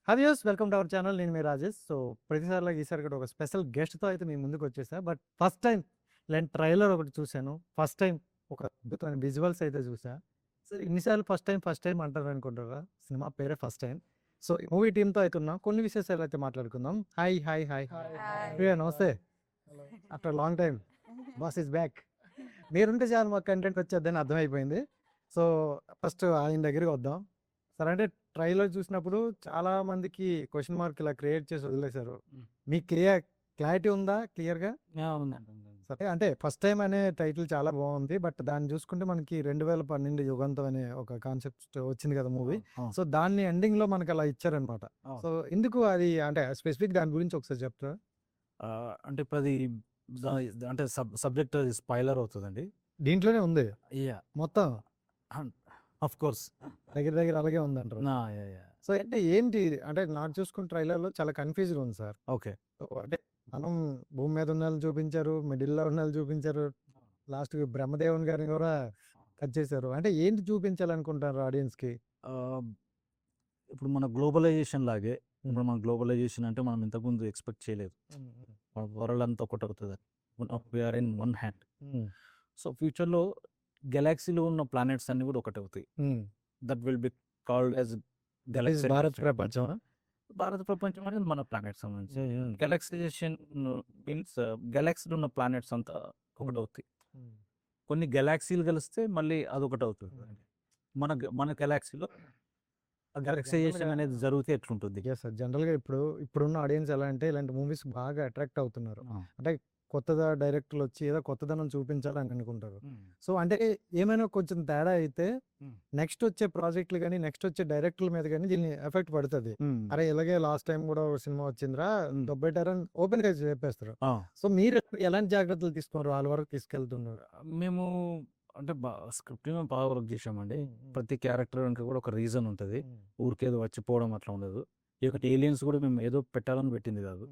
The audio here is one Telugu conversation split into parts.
హావియర్స్ వెల్కమ్ టు అవర్ ఛానల్. నేను మీ రాజేష్. సో ప్రతిసారిలాగా ఈసారి కూడా ఒక స్పెషల్ గెస్ట్తో అయితే మీ ముందుకు వచ్చేసా. బట్ ఫస్ట్ టైం నేను ట్రైలర్ ఒకటి చూశాను. ఫస్ట్ టైం ఒక అద్భుతమైన విజువల్స్ అయితే చూసా. సో ఇన్నిసార్లు ఫస్ట్ టైం అంటారు అనుకుంటారా? సినిమా పేరే ఫస్ట్ టైం. సో మూవీ టీంతో అయితే ఉన్నాం. కొన్ని విశేషాలు అయితే మాట్లాడుకుందాం. హాయ్ హాయ్ హాయ్ ప్రియా, నమస్తే. After long time boss is back. మీరుంటే చాలు మాకు కంటెంట్ వచ్చేద్దని అర్థమైపోయింది. సో ఫస్ట్ ఆయన దగ్గరికి వద్దాం. సరే, అంటే ట్రైలర్ చూసినప్పుడు చాలా మందికి క్వశ్చన్ మార్క్ ఇలా క్రియేట్ చేసి వదిలేశారు. మీకు క్లారిటీ ఉందా క్లియర్గా? సరే, అంటే ఫస్ట్ టైం అనే టైటిల్ చాలా బాగుంది. బట్ దాన్ని చూసుకుంటే మనకి 2012 యుగంతం అనే ఒక కాన్సెప్ట్ వచ్చింది కదా మూవీ. సో దాన్ని ఎండింగ్ లో మనకి అలా ఇచ్చారనమాట. సో ఎందుకు అది, అంటే స్పెసిఫిక్ దాని గురించి ఒకసారి చెప్తారా? అంటే ఇప్పుడు అది అంటే సబ్జెక్ట్ స్పాయిలర్ అవుతుందండి. దీంట్లోనే ఉంది యా, మొత్తం. Of course. దగ్గర అలాగే ఉందంటారు. సో అంటే ఏంటి, అంటే నాకు చూసుకున్న ట్రైలర్లో చాలా కన్ఫ్యూజన్ ఉంది సార్. ఓకే. అంటే మనం భూమి మీద ఉన్న వాళ్ళని చూపించారు, మిడిల్లో ఉన్న వాళ్ళు చూపించారు, లాస్ట్ బ్రహ్మదేవుని గారిని కూడా కట్ చేశారు. అంటే ఏంటి చూపించాలనుకుంటారు ఆడియన్స్కి? ఇప్పుడు మన గ్లోబలైజేషన్ లాగే, ఇప్పుడు మన గ్లోబలైజేషన్ అంటే మనం ఇంతకుముందు ఎక్స్పెక్ట్ చేయలేదు. వరల్డ్ అంతా ఒకటి అవుతుంది, we are in one hand. So ఫ్యూచర్లో గెలాక్సీలో ఉన్న ప్లానెట్స్ అన్ని కూడా ఒకటి అవుతాయి. That will be called as galaxy. భారత ప్రపంచం అనేది మన ప్లానెట్స్ సంబంధించి. గెలాక్సైజేషన్ మీన్స్ గెలాక్సీలో ఉన్న ప్లానెట్స్ అంతా ఒకటి అవుతాయి. కొన్ని గెలాక్సీలు కలిస్తే మళ్ళీ అదొకటి అవుతుంది. మన గెలాక్సీలో గెలాక్సైజేషన్ అనేది జరిగితే ఎట్లుంటుంది? సార్, జనరల్గా ఇప్పుడున్న ఆడియన్స్ ఎలా అంటే ఇలాంటి మూవీస్ బాగా అట్రాక్ట్ అవుతున్నారు. అంటే కొత్తగా డైరెక్టర్లు వచ్చి ఏదో కొత్తదనం చూపించాలని అనుకుంటారు. సో అంటే ఏమైనా కొంచెం తేడా అయితే నెక్స్ట్ వచ్చే ప్రాజెక్టులు కానీ నెక్స్ట్ వచ్చే డైరెక్టర్ల మీద కానీ దీన్ని ఎఫెక్ట్ పడుతుంది. అరే ఇలాగే లాస్ట్ టైం కూడా ఒక సినిమా వచ్చిందిరా దొబ్బెట్టారని ఓపెన్ గా చెప్పేస్తారు. సో మీరు ఎలాంటి జాగ్రత్తలు తీసుకున్నారు, వాళ్ళ వరకు తీసుకెళ్తున్నారు? మేము అంటే స్క్రిప్ట్ మేము బాగా వర్క్ చేసామండి. ప్రతి క్యారెక్టర్ వెనక కూడా ఒక రీజన్ ఉంటుంది. ఊరికేదో వచ్చిపోవడం అట్లా ఉండదు. ఈ ఒకటి ఏలియన్స్ కూడా మేము ఏదో పెట్టాలని పెట్టింది కాదు,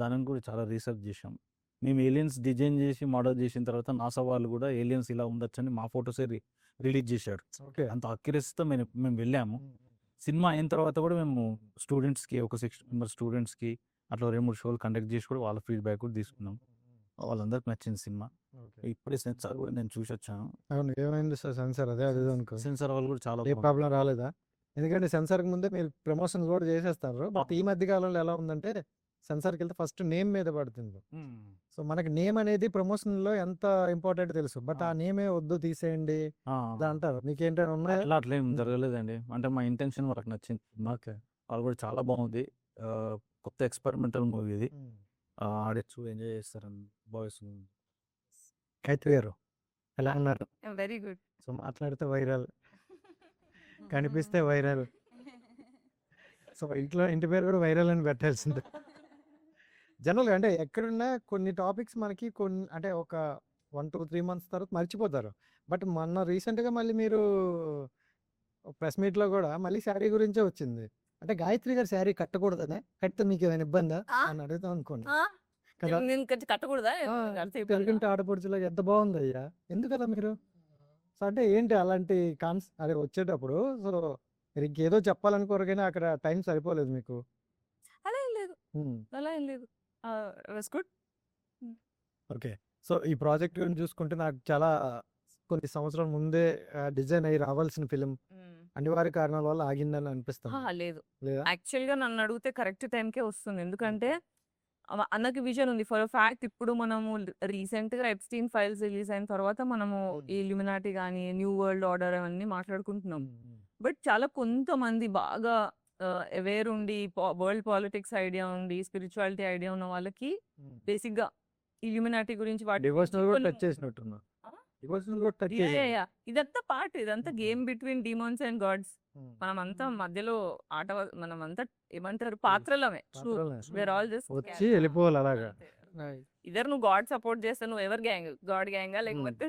దానిని కూడా చాలా రీసెర్చ్ చేసాం. మేము ఏలియన్స్ డిజైన్ చేసి మోడల్ చేసిన తర్వాత నాసా వాళ్ళు కూడా ఏలియన్స్ ఇలా ఉండొచ్చని మా ఫొటోసే రిలీజ్ చేశారు. అంత అక్యురసీతో మేము వెళ్ళాము. సినిమా అయిన తర్వాత కూడా మేము స్టూడెంట్స్కి ఒక 6 మెంబర్స్ స్టూడెంట్స్కి అట్లా 2-3 షోలు కండక్ట్ చేసి కూడా వాళ్ళ ఫీడ్బ్యాక్ కూడా తీసుకున్నాం. వాళ్ళందరికి నచ్చింది సినిమా. ఇప్పుడే సెన్సార్ కూడా నేను చూసి వచ్చాను. ఏమైంది సార్ సెన్సార్? అదే అనుకో, సెన్సార్ వాళ్ళు కూడా చాలా ప్రాబ్లం రాలేదా? ఎందుకంటే సెన్సార్కి ముందే మీరు ప్రమోషన్స్ కూడా చేసేస్తారు. బట్ ఈ మధ్య కాలంలో ఎలా ఉందంటే సెన్సార్కి వెళ్తే ఫస్ట్ నేమ్ మీద పడుతుంది. సో మనకి నేమ్ అనేది ప్రమోషన్ లో ఎంత ఇంపార్టెంట్ తెలుసు, బట్ ఆ నేమే వద్దు తీసేయండి అంటారు. మీకేంటైనా ఉన్నాయా? అట్లా ఏం జరగలేదండి. అంటే మా ఇంటెన్షన్ వాళ్ళకి నచ్చింది. వాళ్ళు కూడా చాలా బాగుంది. కొత్త ఎక్స్పెరిమెంటల్ మూవీ ఇది. ఆడచ్చు, ఎంజాయ్ చేస్తారని బాయ్స్. గాయత్రి గారు ఎలా ఉన్నారు? Very good. సో మాట్లాడితే వైరల్, కనిపిస్తే వైరల్. సో ఇంటి పేరు కూడా వైరల్ అని పెట్టాల్సిందే. జనరల్గా అంటే ఎక్కడున్నా కొన్ని టాపిక్స్ మనకి అంటే ఒక 1-2-3 months తర్వాత మర్చిపోతారు. బట్ మొన్న రీసెంట్గా మళ్ళీ మీరు ప్రెస్ మీట్లో కూడా మళ్ళీ శారీ గురించే వచ్చింది. అంటే గాయత్రి గారు శారీ కట్టకూడదనే, కడితే మీకు ఏమైనా ఇబ్బందా అని అడుగుతాం అనుకోండి కదా. కట్టకూడదా? తెలుగుంటే ఆడపడుచులో ఎంత బాగుంది అయ్యా, ఎందుకలా మీరు? సో అంటే ఏంటి అలాంటి అదే వచ్చేటప్పుడు సో మీరు ఇంకేదో చెప్పాలనుకోరు కానీ అక్కడ టైం సరిపోలేదు మీకు? అలా ఏం లేదు, అలా ఏం లేదు. గుడ్. ఓకే. సో ఈ ప్రాజెక్ట్ గురించి చూసుకుంటే నాకు చాలా కొన్ని సంవత్సరాల ముందే డిజైన్ అయ్యి రావాల్సిన ఫిలిం అనివార్య కారణాల వల్ల ఆగిందని అనిపిస్తుంది. లేదు, యాక్చువల్ గా నన్ను అడిగితే కరెక్ట్ టైంకే వస్తుంది. ఎందుకంటే అన్నకి విజన్ ఉంది ఫర్ ఫ్యాక్ట్. ఇప్పుడు మనము రీసెంట్ గా ఎప్స్టీన్ ఫైల్స్ రిలీజ్ అయిన తర్వాత మనము ఈ ఇల్యూమినాటి కానీ న్యూ వరల్డ్ ఆర్డర్ అవన్నీ మాట్లాడుకుంటున్నాం. బట్ చాలా కొంతమంది బాగా అవేర్ ఉండి వరల్డ్ పాలిటిక్స్ ఐడియా ఉండి స్పిరిచువాలిటీ ఐడియా ఉన్న వాళ్ళకి బేసిక్ గా ఇల్యూమినాటి గురించి ఇదంతా పార్ట్, ఇదంతా game between demons and God's. మనమంతా మధ్యలో మనమంతా ఏమంటారు పాత్రలమే. వచ్చి వెళ్ళిపోవాలి అలాగా. ఇద్దరు నువ్వు గాడ్ సపోర్ట్ చేస్తా, నువ్వు ఎవరు గ్యాంగ్, గాడ్ గ్యాంగా లేకపోతే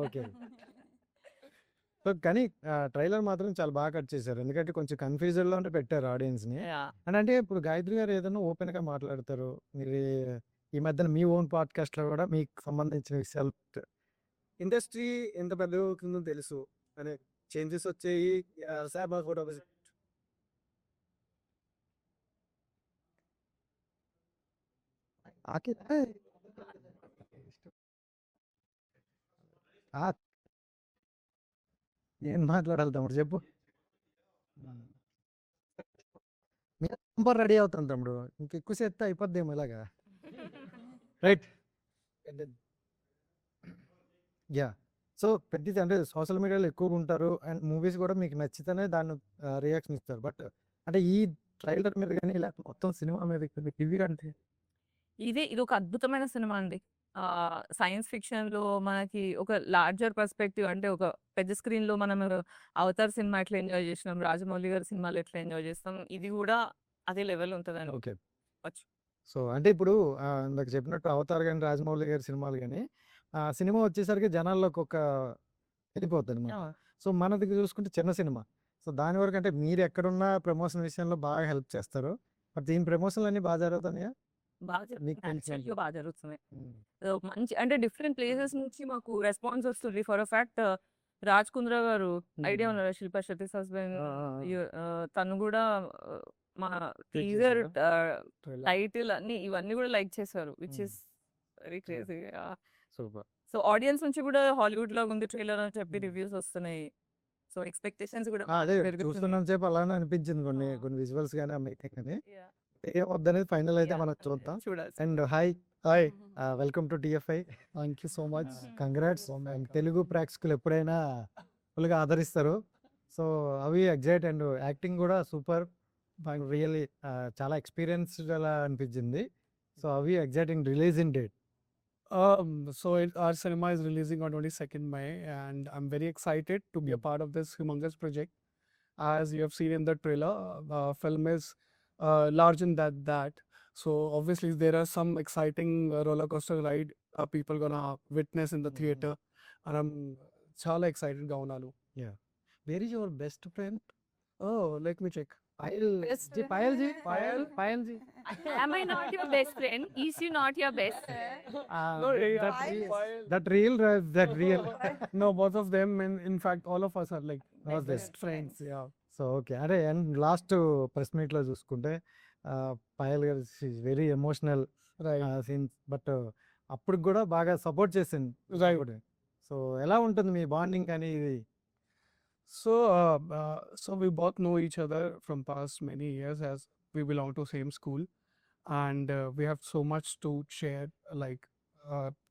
ఓకే. కానీ ట్రైలర్ మాత్రం చాలా బాగా కట్ చేశారు. ఎందుకంటే కొంచెం కన్ఫ్యూజన్ లో పెట్టారు ఆడియన్స్ ని. అని అంటే ఇప్పుడు గాయత్రి గారు ఏదైనా ఓపెన్ గా మాట్లాడతారు. మీరు ఈ మధ్యన మీ ఓన్ పాడ్కాస్ట్ లో కూడా మీకు సంబంధించిన విషయాలు, ఇండస్ట్రీ ఎంత పెద్దగా అవుతుందో తెలుసు అనే చేంజెస్ వచ్చాయి. ఆకిరా ఆ, ఏం మాట్లాడాలి తమ్ముడు చెప్పు. రెడీ అవుతాను తమ్ముడు, ఇంకెక్కువ సేస్తే అయిపోద్దేమో ఇలాగా. రైట్. యా. సో పెద్దది అంటే సోషల్ మీడియాలో ఎక్కువగా ఉంటారు అండ్ మూవీస్ కూడా మీకు నచ్చితేనే దాన్ని రియాక్షన్ ఇస్తారు. బట్ అంటే ఈ ట్రైలర్ మీద కానీ ఇలా మొత్తం సినిమా మీద ఇవి అంటే ఇది ఒక అద్భుతమైన సినిమా అండి. సైన్స్ ఫిక్షన్‌లో మనకి ఒక లార్జర్ పర్స్పెక్టివ్ అంటే ఒక పెద్ద స్క్రీన్‌లో మనం 'అవతార్' సినిమా ఎట్లా ఎంజాయ్ చేసినాం, 'రాజమౌళి' గారి సినిమాలు ఎట్లా ఎంజాయ్ చేస్తాం, ఇది కూడా అదే లెవెల్ ఉంటదండి. ఓకే. వచ్చు. సో అంటే ఇప్పుడు ఇందాక చెప్పినట్టు అవతార్ కానీ రాజమౌళి గారి సినిమాలు కానీ సినిమా వచ్చేసరికి జనాల్లోకి ఒక వెళ్ళిపోతుంది అనమాట. ఆ! సో మనది చూసుకుంటే చిన్న సినిమా. సో దాని వరకు అంటే మీరు ఎక్కడున్నా ప్రమోషన్ విషయంలో బాగా హెల్ప్ చేస్తారు. బట్ దీని ప్రమోషన్లు అన్నీ బాగా జరుగుతున్నాయా? బాగా నీకు జరుగుతున్నాయి. తెలిసినంత యాక్చువల్‌గా బాగా జరుగుతున్నాయి. ఉమ్. మంచి అంటే డిఫరెంట్ ప్లేసెస్ నుంచి మాకు రెస్పాన్స్ వస్తుంది. For a fact 'Raj Kundra' గారు ఐడియా ఉమ్. ఉన్నారా? శిల్పా శెట్టిస్ హస్బెండ్. ఆ, ఆ, ఆ. తను కూడా మన Click టీజర్ చేశారా? Trailer. టైటిల్ అన్ని ఇవన్నీ కూడా లైక్ చేశారు. Which um. Is very crazy. Super. So audience నుంచి కూడా హాలీవుడ్ లాగా ఉంది ట్రైలర్ అని చెప్పి ఉమ్. రివ్యూస్ వస్తున్నాయి. సో ఎక్స్పెక్టేషన్స్ కూడా అదే పెరుగుతున్నాయి. చూస్తున్నాం సేపు అలానే అనిపించింది కొన్ని ఆ. కొన్ని విజువల్స్ కానీ ఆ మేకింగ్ కానీ Yeah. ఏం వద్దనేది ఫైనల్ అయితే Yeah. మనం చూద్దాం. చూడాలి. And hi welcome to TFI. Thank you so much. Congrats. Telugu ప్రేక్షకులు ఎప్పుడైనా ఫుల్గా ఆదరిస్తారు. సో అవి ఎగ్జైట్ అండ్ యాక్టింగ్ కూడా సూపర్ రియల్లీ చాలా ఎక్స్పీరియన్స్డ్ అలా అనిపించింది. సో అవి exciting release in date. Our cinema is releasing on 22nd May, and I'm very excited to be a part of this humongous project. As you have seen in the trailer, film is larger than that. So obviously there are some exciting roller coaster ride people gonna witness in the theater, and I'm chala excited ga unnalu. Where is your best friend? Oh, let me check. Best friend. Payal ji Am I not your best friend? Is you not your best friend? That real that real. No, both of them, and in fact all of us are like Best best friends. Yeah. So okay. అరే అండ్ లాస్ట్ ప్రెస్ మీట్లో చూసుకుంటే పాయల్ గారు very emotional Right. Scenes. But అప్పుడు కూడా బాగా సపోర్ట్ చేసింది. Right. సో ఎలా ఉంటుంది మీ బాండింగ్ కానీ ఇది? So we both know each other from past many years, as we belong to same school, and we have so much to share, like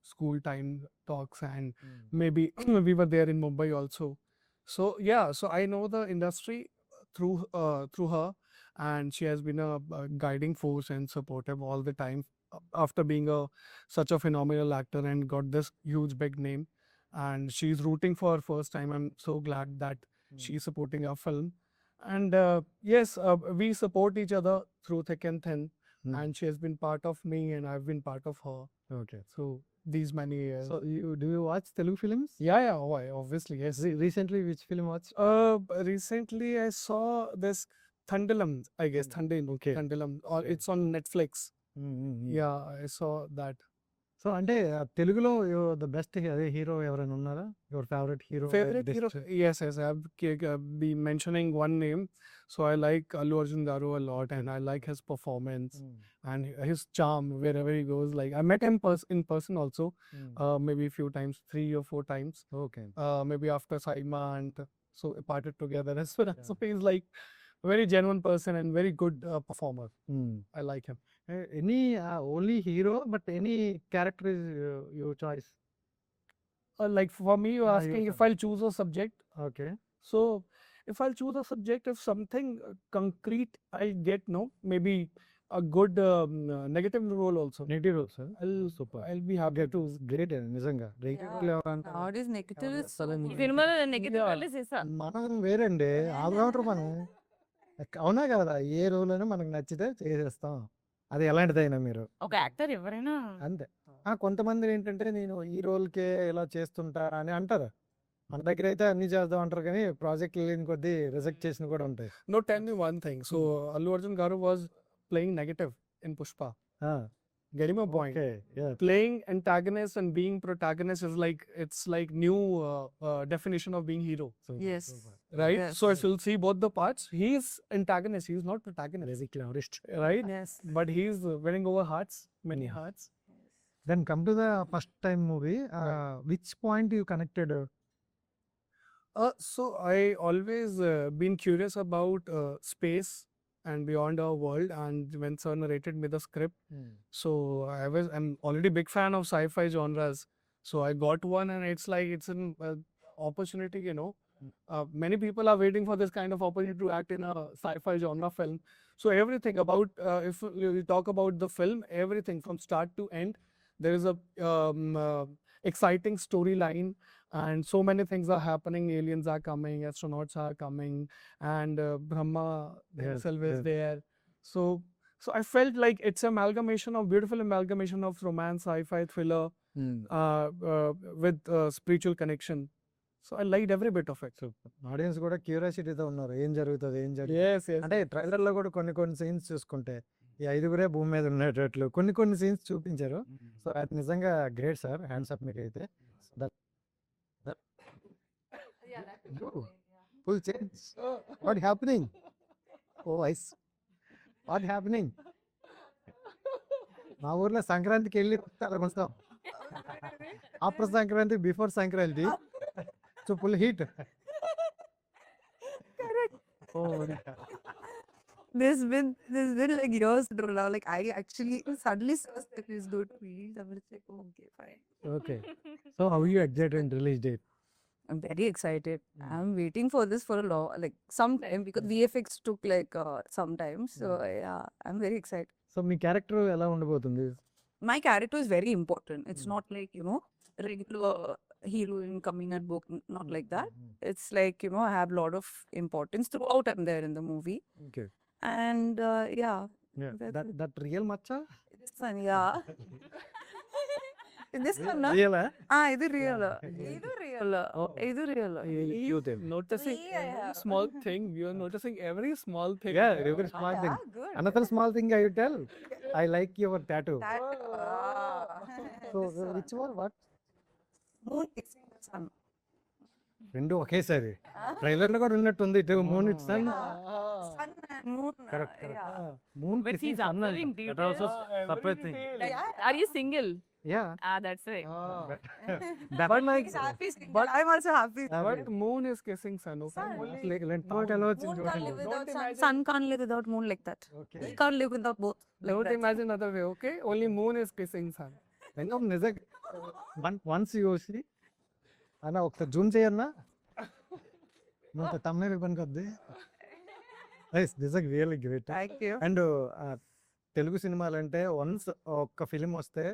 school time talks, and maybe we were there in Mumbai also. So yeah, so I know the industry through her, and she has been a guiding force and supportive all the time. After being such a phenomenal actor and got this huge big name, and she's rooting for her first time. I'm so glad that she's supporting our film. And yes, we support each other through thick and thin. Hmm. And she has been part of me, and I've been part of her. Okay. So these many years. So do you watch Telugu films? yeah, obviously, yes. Recently which film watch? Recently I saw this Thandalam, I guess. Okay. Thandalam. Or it's on Netflix. Yeah, I saw that. So అంటే తెలుగులో ద బెస్ట్ అదే హీరో ఎవరైనా ఉన్నారా? Your favourite hero? Favorite hero? Yes, I have been mentioning one name. So I like Allu Arjun Garu a lot, and I like his performance and his charm wherever he goes. Like I met him in person also, maybe a few times, 3 or 4 times. Okay. Maybe after Saima, and so we parted together as well. So he's like a very genuine person and very good performer. I like him. Any only hero but any character is your choice? Like for me, you're your asking if son. I'll choose a subject. Okay. So if I'll choose a subject, if something concrete I get, no, maybe a good negative role also. Negative roles I'll I'll be happy to. Great నిజంగా. What is negative? Suddenly- సినిమాలో నెగిటివ్ Yeah. రోలే చేశా. మనం వేరండి ఆల్రౌండర్ మనం. అవునా కదా? ఏ రోల్ అయినా మనకు నచ్చితే చేసేస్తాం. అది ఎలాంటిదైనా మీరు ఒక యాక్టర్ ఎవరైనా అంతే. కొంతమంది ఏంటంటే నేను ఈ రోల్కే ఇలా చేస్తుంటా అని అంటారు. మన దగ్గర అయితే అన్ని చేద్దాం అంటారు కానీ ప్రాజెక్ట్ లేని కొద్దీ రిజెక్ట్ చేసిన కూడా ఉంటాయి. No, tell me one thing. So Allu Arjun Garu was playing negative in Pushpa. Getting my point. Okay. Playing antagonist and being protagonist is like, it's like new definition of being hero. Yes. right? So I Yes. shall see both the parts. He's antagonist. He's not protagonist, very cleverest. right? Yes. But he's winning over hearts, many Mm. hearts. Then come to the first time movie. Which point you connected? So I always been curious about space and beyond our world. And when sir narrated me the script, so I'm already big fan of sci-fi genres. So I got one, and it's like it's an opportunity, you know. Many people are waiting for this kind of opportunity to act in a sci-fi genre film. So everything about if you talk about the film, everything from start to end, there is a exciting storyline, and so many things are happening. Aliens are coming, astronauts are coming, and Brahma Yes, himself is yes. there. So I felt like it's amalgamation of beautiful amalgamation of romance, sci-fi, thriller, with spiritual connection. So I liked every bit of it. Audience కూడా క్యూరియాసిటీతో ఉన్నారు, ఏం జరుగుతుంది ఏం జరుగుతుంది. Yes, yes. అంటే ట్రైలర్ లో కూడా కొన్ని సీన్స్ చూసుకుంటే ఈ 5గురే భూమి మీద ఉండేటట్లు కొన్ని సీన్స్ చూపించారు. సో అది నిజంగా గ్రేట్ సార్, హ్యాండ్స్ అప్ మీకు అయితే. Full change. What happening? Oh ice, what happening? మా ఊర్లో సంక్రాంతికి వెళ్ళి వస్తాం, after Sankranti before Sankranti. So full heat. There's been like years now. Like I actually suddenly saw that is good movies. I was like, oh, okay, fine. Okay. So how you excited release date? I'm very excited. I'm waiting for this for a long, like some time, because VFX took like some time. So yeah, I'm very excited. So me character ఎలా ఉండబోతుంది? My character is very important. It's not like, you know, regular heroine coming and book, not like that. It's like, you know, I have a lot of importance throughout. I'm there in the movie. Okay. And yeah, That's it. That real Maccha? this one, yeah. This one, na? రియలా? This real. This real. Oh. This real. Noticing Yeah, every yeah. small thing. You're noticing every small thing. Yeah, every small thing. Yeah, good. Another small thing I will tell. I like your tattoo. So This one. which one? What? Moon kissing the sun. రెండు ఒకేసారి ట్రైలర్ లో కూడా ఉన్నట్టుంది. ఇటు moon it's sun. Sun and moon. Correct, correct. Yeah. Moon But he's observing That also details. separate thing. Are you single? Yeah. That's right. That like He's happy single. But I'm also happy. But moon is kissing sun. Okay? Sun. Thought ఎలా వచ్చింది Moon can't live చూడండి. without Don't sun. imagine- Sun can't live without moon like that. Okay. We can't live without both. Like Don't that. imagine another way. Okay? Only moon is kissing sun. నిజంగా వన్స్ చూసి అన్న ఒకసారి జూమ్ చేయన్నా, నువ్వు తమ్ముడు పనికొద్ది. నిజంగా really great. Thank you. And Telugu సినిమాలంటే వన్స్ ఒక్క ఫిలిం వస్తే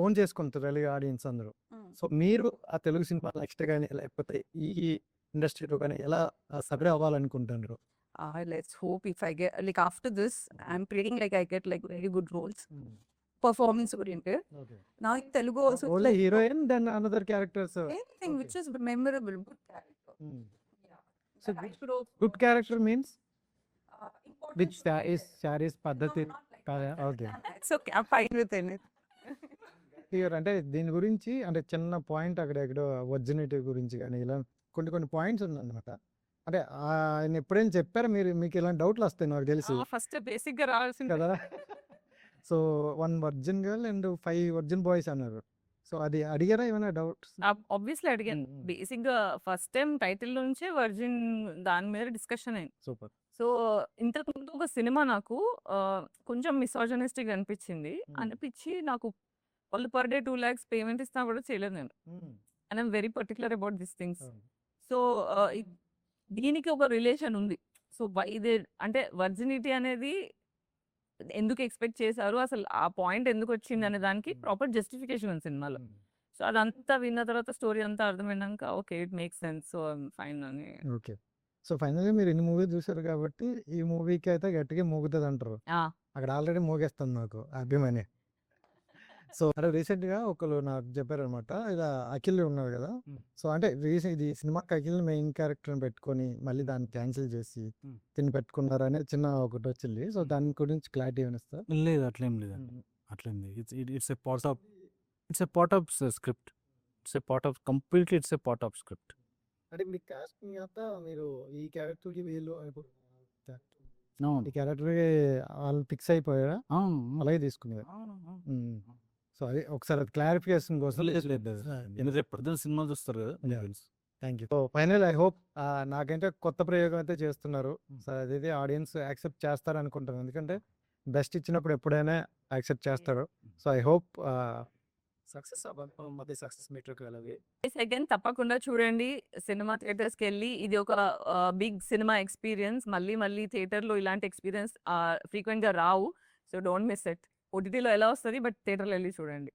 ఓన్ చేసుకుంటారు తెలుగు ఆడియన్స్ అందరూ. సో మీరు ఆ తెలుగు సినిమా నెక్స్ట్ కానీ లేకపోతే ఈ ఇండస్ట్రీలో కానీ ఎలా survey అవ్వాలనుకుంటున్నారు? Let's hope if I get, like after this, I'm praying like I get like very good roles, performance oriented. Now in Telugu also, only heroine then another characters. anything which is memorable, good character. Yeah. So But I should also, good character means important which story. Saris పద్ధతి No, not like that. Okay. It's okay, I'm fine with it. అంటే దీని గురించి అంటే చిన్న పాయింట్ అక్కడెక్కడో వర్జినిటీ గురించి కానీ ఇలా కొన్ని పాయింట్స్ ఉందన్నమాట. అంటే ఆయన ఎప్పుడైనా చెప్పారా మీరు? మీకు ఇలాంటి డౌట్లు వస్తాయి నాకు తెలుసు ఫస్ట్ బేసిక్ గా రావాల్సింది కదా. So 1 virgin girl and 5 virgin boys అన్నారు. సో అది అడిగారా ఏమైనా డౌట్స్? ఆబ్వియస్లీ అడిగాను. బేసిక్ గా ఫస్ట్ టైం టైటిల్ నుంచే వర్జిన్ దాని మీద డిస్కషన్ అయింది. సూపర్. సో ఇంతకు ముందు ఒక సినిమా నాకు కొంచెం మిసాజనిస్టిక్ అనిపించి నాకు వాళ్ళు పర్ డే 2 lakhs పేమెంట్ ఇస్తున్నా కూడా చేయలేదు నేను. And I'm very particular about this things. So దీనికి ఒక రిలేషన్ ఉంది. సో అంటే వర్జినిటీ అనేది ఎందుకు ఎక్స్పెక్ట్ చేశారు, అసలు ఆ పాయింట్ ఎందుకు వచ్చింది అనే దానికి ప్రాపర్ జస్టిఫికేషన్ ఉంది సినిమాలో. సో అదంతా విన్న తర్వాత స్టోరీ అంతా అర్థమైనాక okay it make sense, so fine అని. ఓకే. సో ఫైనల్గా మీరు ఇన్ని మూవీ చూసారు కాబట్టి ఈ మూవీకి అయితే గట్టిగా మూగుతుంది అంటారు. అక్కడ ఆల్రెడీ మూగేస్తుంది నాకు అభిమాని. సో అంటే రీసెంట్గా ఒకరు నాకు చెప్పారనమాట, ఇలా అఖిల్ ఉన్నారు కదా. సో అంటే ఇది సినిమాకి అఖిల్ మెయిన్ క్యారెక్టర్ని పెట్టుకొని మళ్ళీ దాన్ని క్యాన్సిల్ చేసి తిని పెట్టుకున్నారు అనేది చిన్న ఒకటి వచ్చింది. సో దాని గురించి క్లారిటీ ఏమైనా ఇస్తా? లేదు అట్లేం లేదు, అట్లేం లేదు. It's a part of script. It's a part of completely it's a part of script. అంటే మీ కాస్టింగ్ అంతా మీరు ఈ క్యారెక్టర్కి వీళ్ళు ఇప్పుడు అవును ఈ క్యారెక్టర్కి వాళ్ళు ఫిక్స్ అయిపోయారా అవును అలాగే తీసుకునేవారు. సో అది ఒకసారి అది క్లారిఫికేషన్ కోసం ఎందుకంటే రేపు ప్రజలు సినిమా చూస్తారు కదా మీకు Yeah. తెలుసు. Thank you. So final I hope నాకంటే కొత్త ప్రయోగం అయితే చేస్తున్నారు. సో అదైతే ఆడియన్స్ యాక్సెప్ట్ చేస్తారు అనుకుంటాను, ఎందుకంటే బెస్ట్ ఇచ్చినప్పుడు ఎప్పుడైనా యాక్సెప్ట్ చేస్తారు. So I hope success success మీటర్కి వెళ్ళవి. సెకండ్ తప్పకుండా చూడండి సినిమా థియేటర్స్కి వెళ్ళి. ఇది ఒక బిగ్ సినిమా ఎక్స్పీరియన్స్. మళ్ళీ మళ్ళీ థియేటర్లో ఇలాంటి ఎక్స్పీరియన్స్ ఫ్రీక్వెంట్గా రావు. So don't miss it. ఓటీటీలో ఎలా వస్తుంది, బట్ థియేటర్లో వెళ్ళి చూడండి.